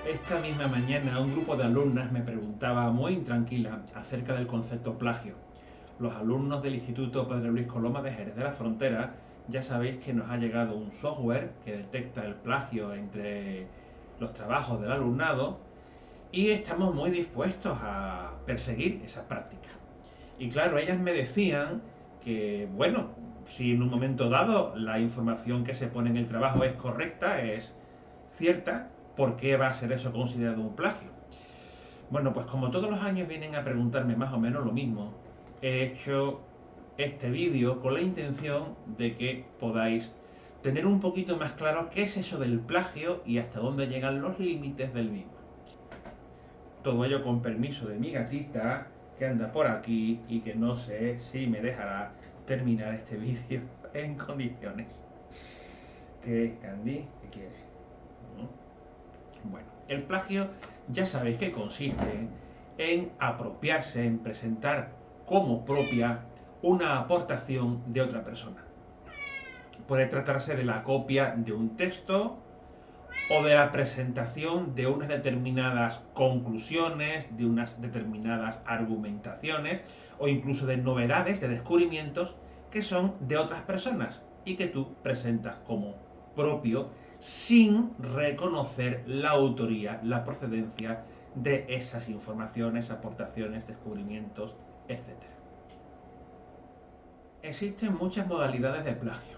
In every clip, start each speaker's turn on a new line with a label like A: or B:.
A: Esta misma mañana un grupo de alumnas me preguntaba muy intranquila acerca del concepto plagio. Los alumnos del Instituto Padre Luis Coloma de Jerez de la Frontera ya sabéis que nos ha llegado un software que detecta el plagio entre los trabajos del alumnado y estamos muy dispuestos a perseguir esa práctica. Y claro, ellas me decían que, bueno, si en un momento dado la información que se pone en el trabajo es correcta, es cierta, ¿por qué va a ser eso considerado un plagio? Bueno, pues como todos los años vienen a preguntarme más o menos lo mismo, he hecho este vídeo con la intención de que podáis tener un poquito más claro qué es eso del plagio y hasta dónde llegan los límites del mismo. Todo ello con permiso de mi gatita que anda por aquí y que no sé si me dejará terminar este vídeo en condiciones. ¿Qué, Candy? ¿Qué quieres? Bueno, el plagio ya sabéis que consiste en apropiarse, en presentar como propia una aportación de otra persona. Puede tratarse de la copia de un texto o de la presentación de unas determinadas conclusiones, de unas determinadas argumentaciones o incluso de novedades, de descubrimientos que son de otras personas y que tú presentas como propio sin reconocer la autoría, la procedencia de esas informaciones, aportaciones, descubrimientos, etc. Existen muchas modalidades de plagio.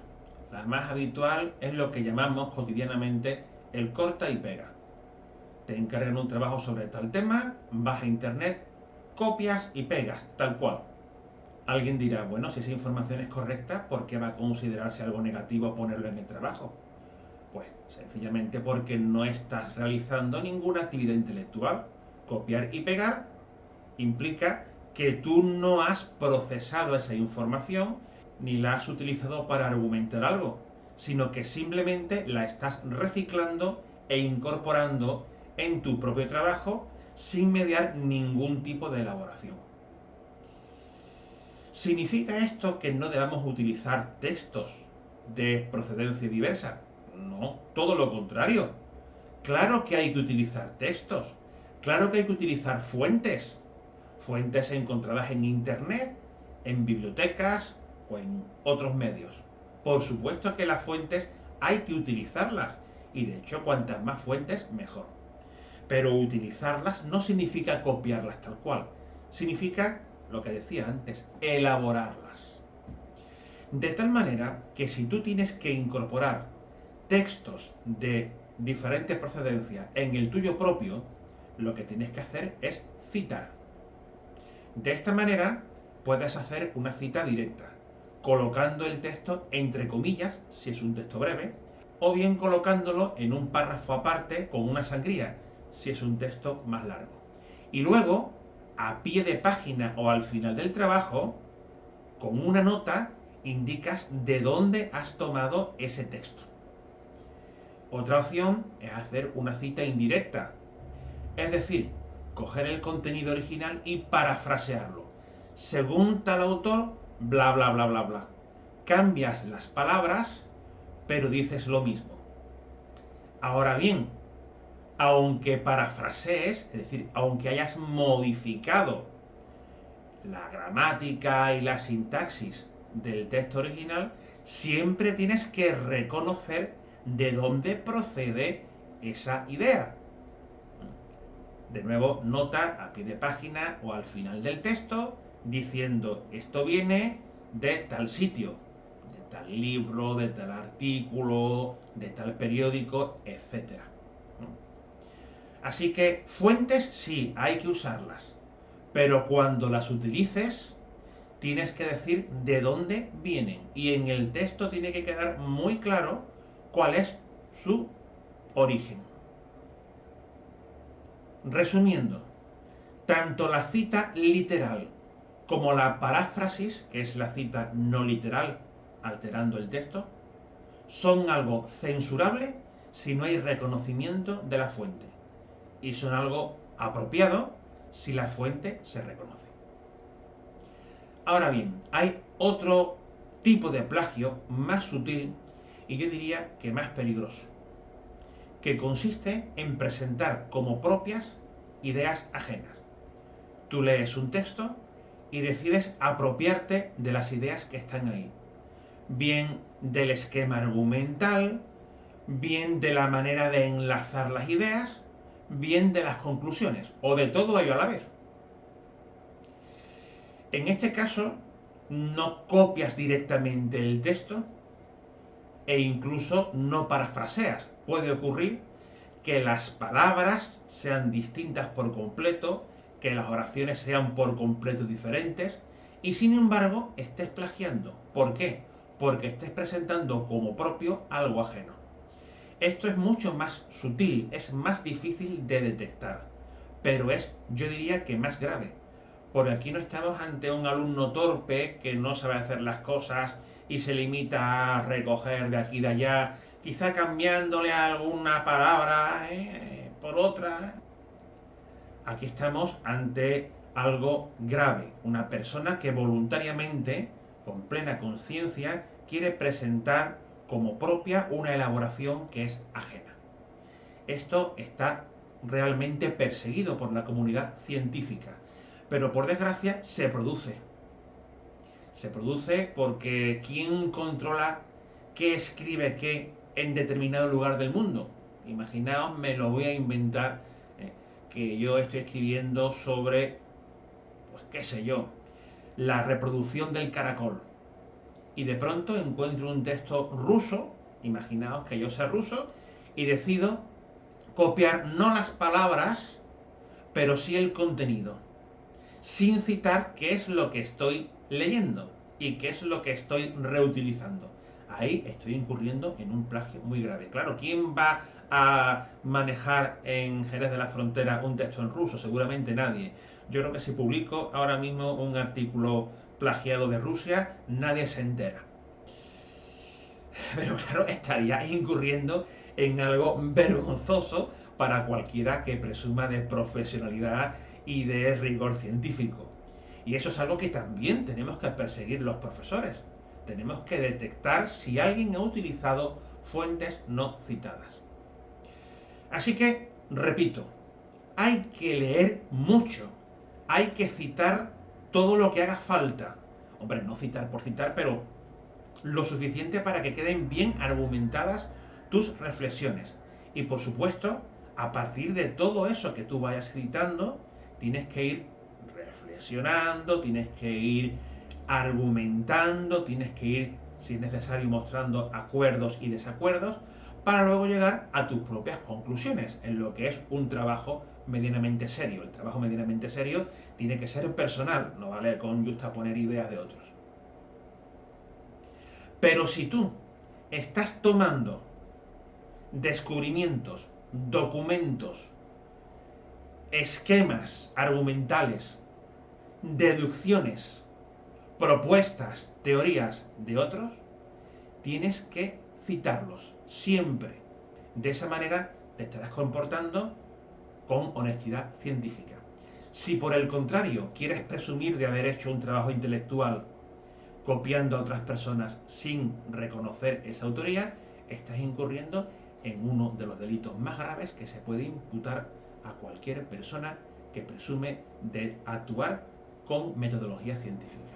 A: La más habitual es lo que llamamos cotidianamente el corta y pega. Te encargan un trabajo sobre tal tema, vas a internet, copias y pegas, tal cual. Alguien dirá, bueno, si esa información es correcta, ¿por qué va a considerarse algo negativo ponerlo en el trabajo? Pues sencillamente porque no estás realizando ninguna actividad intelectual. Copiar y pegar implica que tú no has procesado esa información ni la has utilizado para argumentar algo, sino que simplemente la estás reciclando e incorporando en tu propio trabajo sin mediar ningún tipo de elaboración. ¿Significa esto que no debamos utilizar textos de procedencia diversa? No, todo lo contrario. Claro que hay que utilizar textos, claro que hay que utilizar fuentes, fuentes encontradas en internet, en bibliotecas o en otros medios. Por supuesto que las fuentes hay que utilizarlas y de hecho cuantas más fuentes mejor. Pero utilizarlas no significa copiarlas tal cual, significa, lo que decía antes, elaborarlas. De tal manera que si tú tienes que incorporar textos de diferente procedencia en el tuyo propio, lo que tienes que hacer es citar. De esta manera puedes hacer una cita directa, colocando el texto entre comillas, si es un texto breve, o bien colocándolo en un párrafo aparte con una sangría, si es un texto más largo. Y luego, a pie de página o al final del trabajo, con una nota, indicas de dónde has tomado ese texto. Otra opción es hacer una cita indirecta, es decir, coger el contenido original y parafrasearlo. Según tal autor, bla bla bla bla bla. Cambias las palabras, pero dices lo mismo. Ahora bien, aunque parafrasees, es decir, aunque hayas modificado la gramática y la sintaxis del texto original, siempre tienes que reconocer de dónde procede esa idea. De nuevo, nota a pie de página o al final del texto diciendo esto viene de tal sitio, de tal libro, de tal artículo, de tal periódico, etc. Así que fuentes sí, hay que usarlas, pero cuando las utilices tienes que decir de dónde vienen y en el texto tiene que quedar muy claro cuál es su origen. Resumiendo, tanto la cita literal como la paráfrasis, que es la cita no literal, alterando el texto, son algo censurable si no hay reconocimiento de la fuente, y son algo apropiado si la fuente se reconoce. Ahora bien, hay otro tipo de plagio más sutil y yo diría que más peligroso, que consiste en presentar como propias ideas ajenas. Tú lees un texto y decides apropiarte de las ideas que están ahí, bien del esquema argumental, bien de la manera de enlazar las ideas, bien de las conclusiones, o de todo ello a la vez. En este caso, no copias directamente el texto e incluso no parafraseas. Puede ocurrir que las palabras sean distintas por completo, que las oraciones sean por completo diferentes y sin embargo estés plagiando. ¿Por qué? Porque estés presentando como propio algo ajeno. Esto es mucho más sutil, es más difícil de detectar, pero es, yo diría que más grave, porque aquí no estamos ante un alumno torpe que no sabe hacer las cosas y se limita a recoger de aquí y de allá, quizá cambiándole alguna palabra por otra. Aquí estamos ante algo grave, una persona que voluntariamente, con plena conciencia, quiere presentar como propia una elaboración que es ajena. Esto está realmente perseguido por la comunidad científica, pero por desgracia se produce. Se produce porque ¿quién controla qué escribe qué en determinado lugar del mundo? Imaginaos, me lo voy a inventar, que yo estoy escribiendo sobre, pues qué sé yo, la reproducción del caracol. Y de pronto encuentro un texto ruso, imaginaos que yo sé ruso, y decido copiar no las palabras, pero sí el contenido, sin citar qué es lo que estoy leyendo y qué es lo que estoy reutilizando. Ahí estoy incurriendo en un plagio muy grave. Claro, ¿quién va a manejar en Jerez de la Frontera un texto en ruso? Seguramente nadie. Yo creo que si publico ahora mismo un artículo plagiado de Rusia, nadie se entera. Pero claro, estaría incurriendo en algo vergonzoso para cualquiera que presuma de profesionalidad y de rigor científico. Y eso es algo que también tenemos que perseguir los profesores. Tenemos que detectar si alguien ha utilizado fuentes no citadas. Así que, repito, hay que leer mucho, hay que citar todo lo que haga falta. Hombre, no citar por citar, pero lo suficiente para que queden bien argumentadas tus reflexiones. Y por supuesto, a partir de todo eso que tú vayas citando, tienes que ir reflexionando, tienes que ir argumentando, tienes que ir, si es necesario, mostrando acuerdos y desacuerdos, para luego llegar a tus propias conclusiones, en lo que es un trabajo medianamente serio. El trabajo medianamente serio tiene que ser personal, no vale con justaponer ideas de otros. Pero si tú estás tomando descubrimientos, documentos, esquemas argumentales, deducciones, propuestas, teorías de otros, tienes que citarlos siempre. De esa manera te estarás comportando con honestidad científica. Si por el contrario quieres presumir de haber hecho un trabajo intelectual copiando a otras personas sin reconocer esa autoría, estás incurriendo en uno de los delitos más graves que se puede imputar a cualquier persona que presume de actuar con metodología científica.